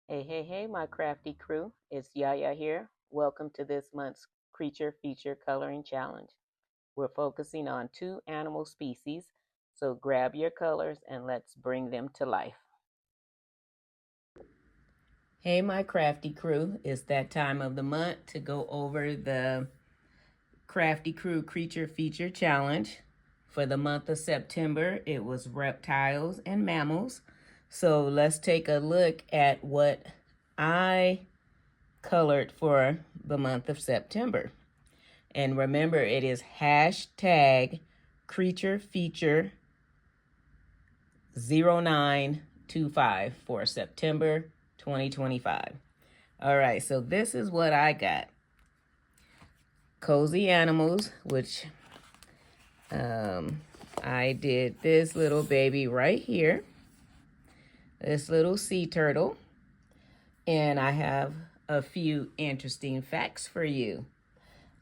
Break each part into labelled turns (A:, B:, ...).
A: Hey, hey, hey, my crafty crew. It's Yaya here. Welcome to this month's Creature Feature Coloring Challenge. We're focusing on two animal species, so grab your colors and let's bring them to life. Hey, my crafty crew. It's that time of the month to go over the Crafty Crew Creature Feature Challenge. For the month of September, it was reptiles and mammals. So let's take a look at what I colored for the month of September. And remember, it is hashtag creature feature 0925 for September 2025. All right, so this is what I got. Cozy animals, which I did this little baby right here, this little sea turtle. And I have a few interesting facts for you.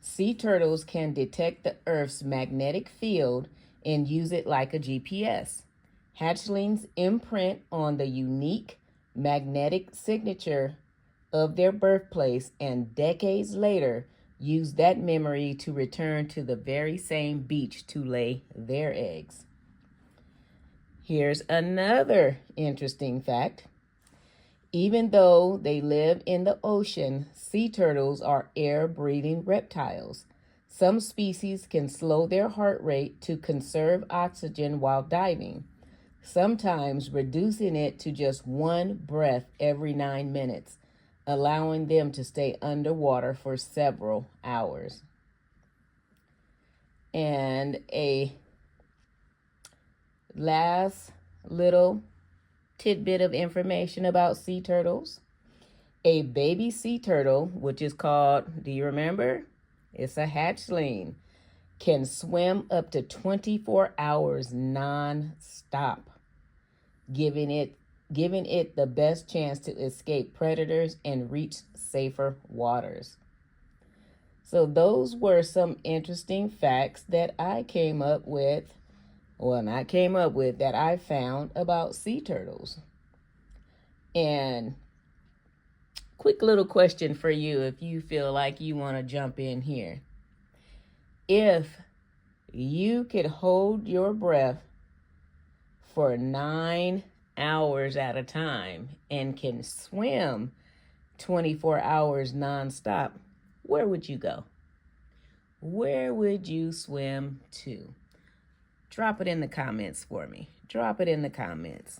A: Sea turtles can detect the Earth's magnetic field and use it like a GPS. Hatchlings imprint on the unique magnetic signature of their birthplace and decades later use that memory to return to the very same beach to lay their eggs. Here's another interesting fact. Even though they live in the ocean, sea turtles are air-breathing reptiles. Some species can slow their heart rate to conserve oxygen while diving, sometimes reducing it to just one breath every 9 minutes, allowing them to stay underwater for several hours. And a last little tidbit of information about sea turtles. A baby sea turtle, which is called, do you remember? It's a hatchling, can swim up to 24 hours non-stop, giving it the best chance to escape predators and reach safer waters. So those were some interesting facts that I came up with, that I found about sea turtles. And quick little question for you if you feel like you want to jump in here. If you could hold your breath for 9 hours at a time and can swim 24 hours nonstop, where would you go? Where would you swim to? Drop it in the comments for me. Drop it in the comments.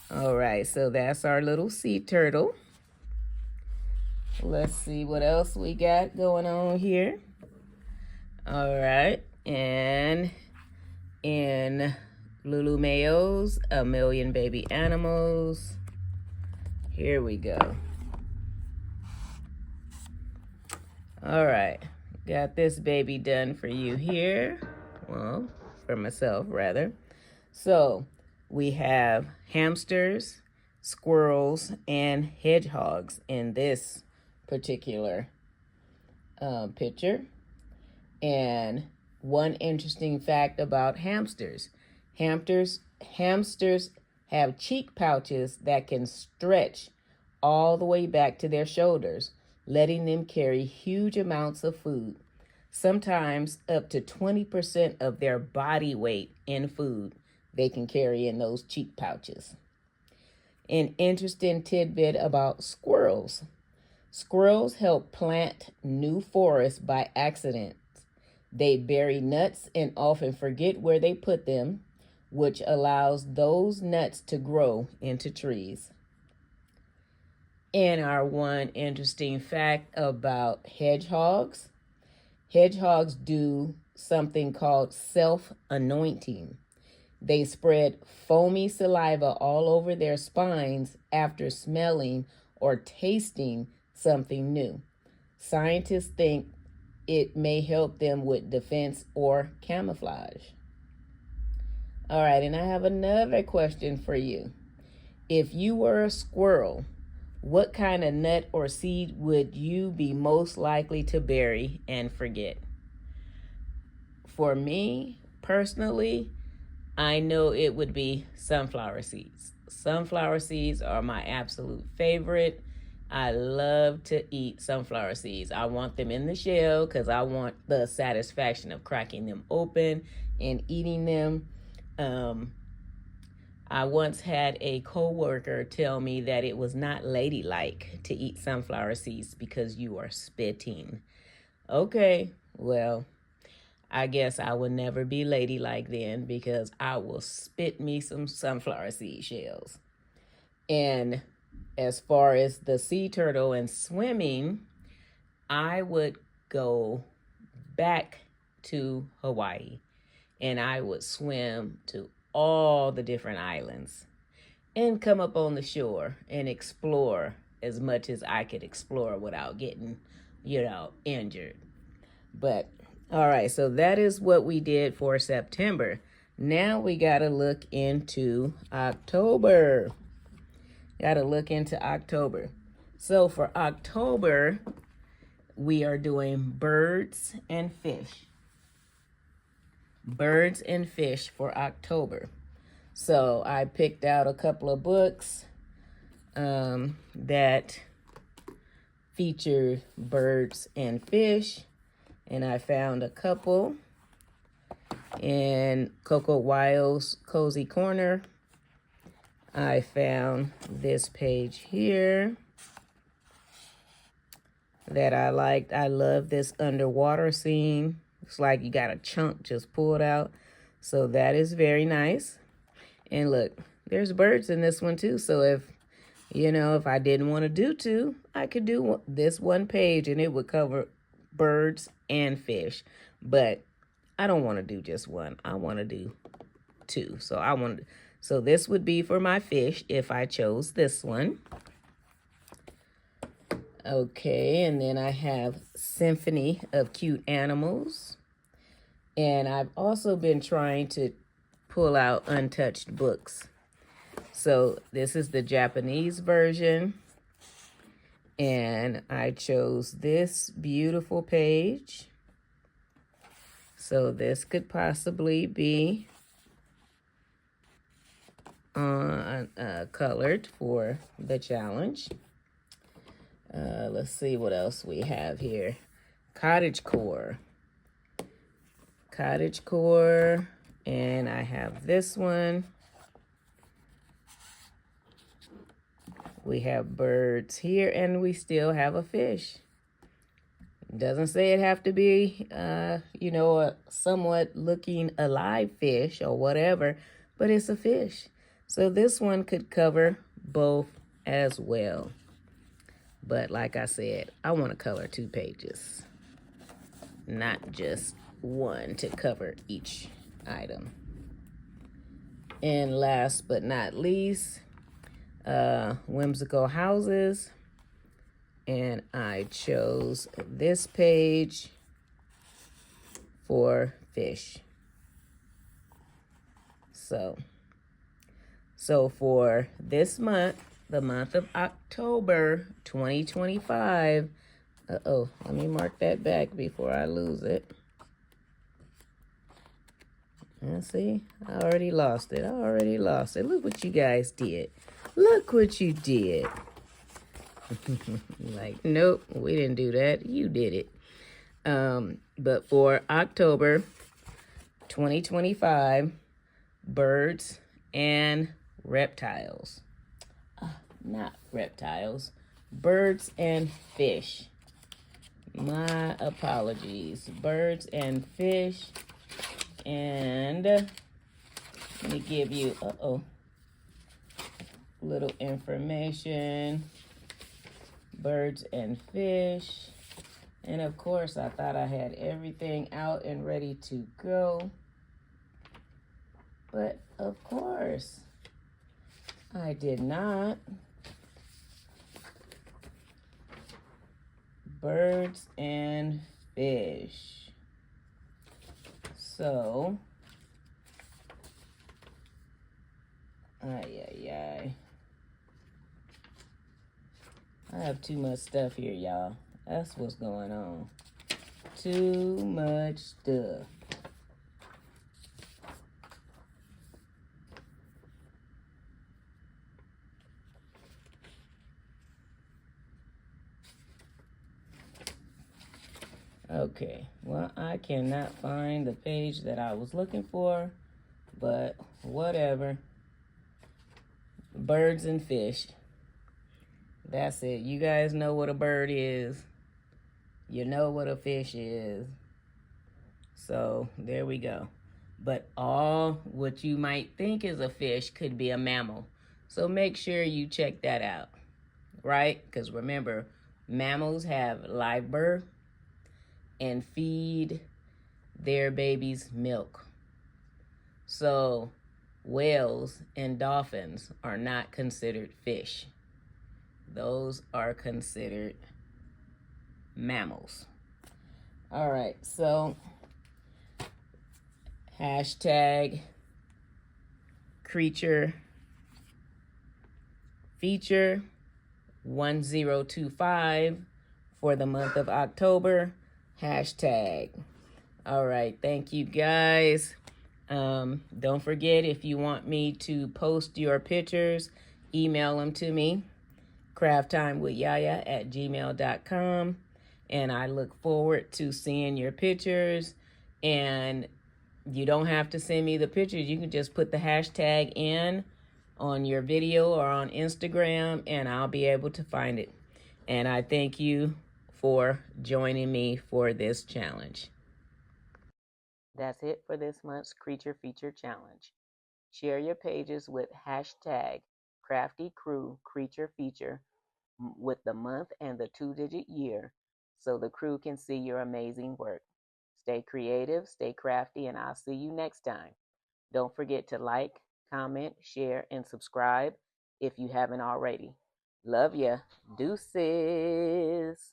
A: All right, so that's our little sea turtle. Let's see what else we got going on here. All right, and in Lulu Mayo's A Million Baby Animals, here we go. All right, got this baby done for you here. Well, for myself, rather. So we have hamsters, squirrels, and hedgehogs in this particular picture. And one interesting fact about hamsters. Hamsters have cheek pouches that can stretch all the way back to their shoulders, letting them carry huge amounts of food, sometimes up to 20% of their body weight in food they can carry in those cheek pouches. An interesting tidbit about squirrels. Squirrels help plant new forests by accident. They bury nuts and often forget where they put them, which allows those nuts to grow into trees. And our one interesting fact about hedgehogs. Hedgehogs do something called self-anointing. They spread foamy saliva all over their spines after smelling or tasting something new. Scientists think it may help them with defense or camouflage. All right, and I have another question for you. If you were a squirrel, what kind of nut or seed would you be most likely to bury and forget? For me, personally, I know it would be sunflower seeds. sunflower seeds are my absolute favorite. I love to eat sunflower seeds. I want them in the shell because I want the satisfaction of cracking them open and eating them. I once had a coworker tell me that it was not ladylike to eat sunflower seeds because you are spitting. Okay, well, I guess I will never be ladylike then because I will spit me some sunflower seed shells. And as far as the sea turtle and swimming, I would go back to Hawaii and I would swim to all the different islands and come up on the shore and explore as much as I could explore without getting, injured. But all right, so that is what we did for September. Now we got to look into October. So for October, we are doing birds and fish. Birds and fish for October. So I picked out a couple of books that feature birds and fish. And I found a couple in Coco Wild's Cozy Corner. I found this page here that I liked. I love this underwater scene. It's like you got a chunk just pulled out. So that is very nice. And look, there's birds in this one too. So if I didn't want to do two, I could do this one page and it would cover birds and fish. But I don't want to do just one. I want to do two. So this would be for my fish if I chose this one. Okay, and then I have Symphony of Cute Animals. And I've also been trying to pull out untouched books. So this is the Japanese version. And I chose this beautiful page. So this could possibly be colored for the challenge. Let's see what else we have here. Cottagecore, and I have this one. We have birds here, and we still have a fish. Doesn't say it have to be, a somewhat looking alive fish or whatever, but it's a fish. So this one could cover both as well. But like I said, I want to color 2 pages, not just one to cover each item. And last but not least, Whimsical Houses. And I chose this page for fish. So for this month, the month of October 2025, let me mark that back before I lose it. And see, I already lost it. Look what you guys did. Look what you did. Like, nope, we didn't do that. You did it. But for October 2025, birds and reptiles. Not reptiles. Birds and fish. My apologies. Birds and fish. And let me give you little information. Birds and fish. And of course, I thought I had everything out and ready to go. But of course, I did not. Birds and fish. So, I have too much stuff here, y'all. That's what's going on. Too much stuff. Okay, well, I cannot find the page that I was looking for, but whatever. Birds and fish. That's it. You guys know what a bird is. You know what a fish is. So there we go. But all what you might think is a fish could be a mammal. So make sure you check that out, right? Because remember, mammals have live birth and feed their babies milk. So whales and dolphins are not considered fish. Those are considered mammals. All right, so hashtag creature feature 1025 for the month of October. Hashtag. All right, thank you guys. Don't forget, if you want me to post your pictures, email them to me, crafttimewithyaya@gmail.com. And I look forward to seeing your pictures. And you don't have to send me the pictures. You can just put the hashtag in on your video or on Instagram, and I'll be able to find it. And I thank you for joining me for this challenge. That's it for this month's Creature Feature Challenge. Share your pages with hashtag Crafty Crew Creature Feature with the month and the 2-digit year so the crew can see your amazing work. Stay creative, stay crafty, and I'll see you next time. Don't forget to like, comment, share, and subscribe if you haven't already. Love ya. Deuces.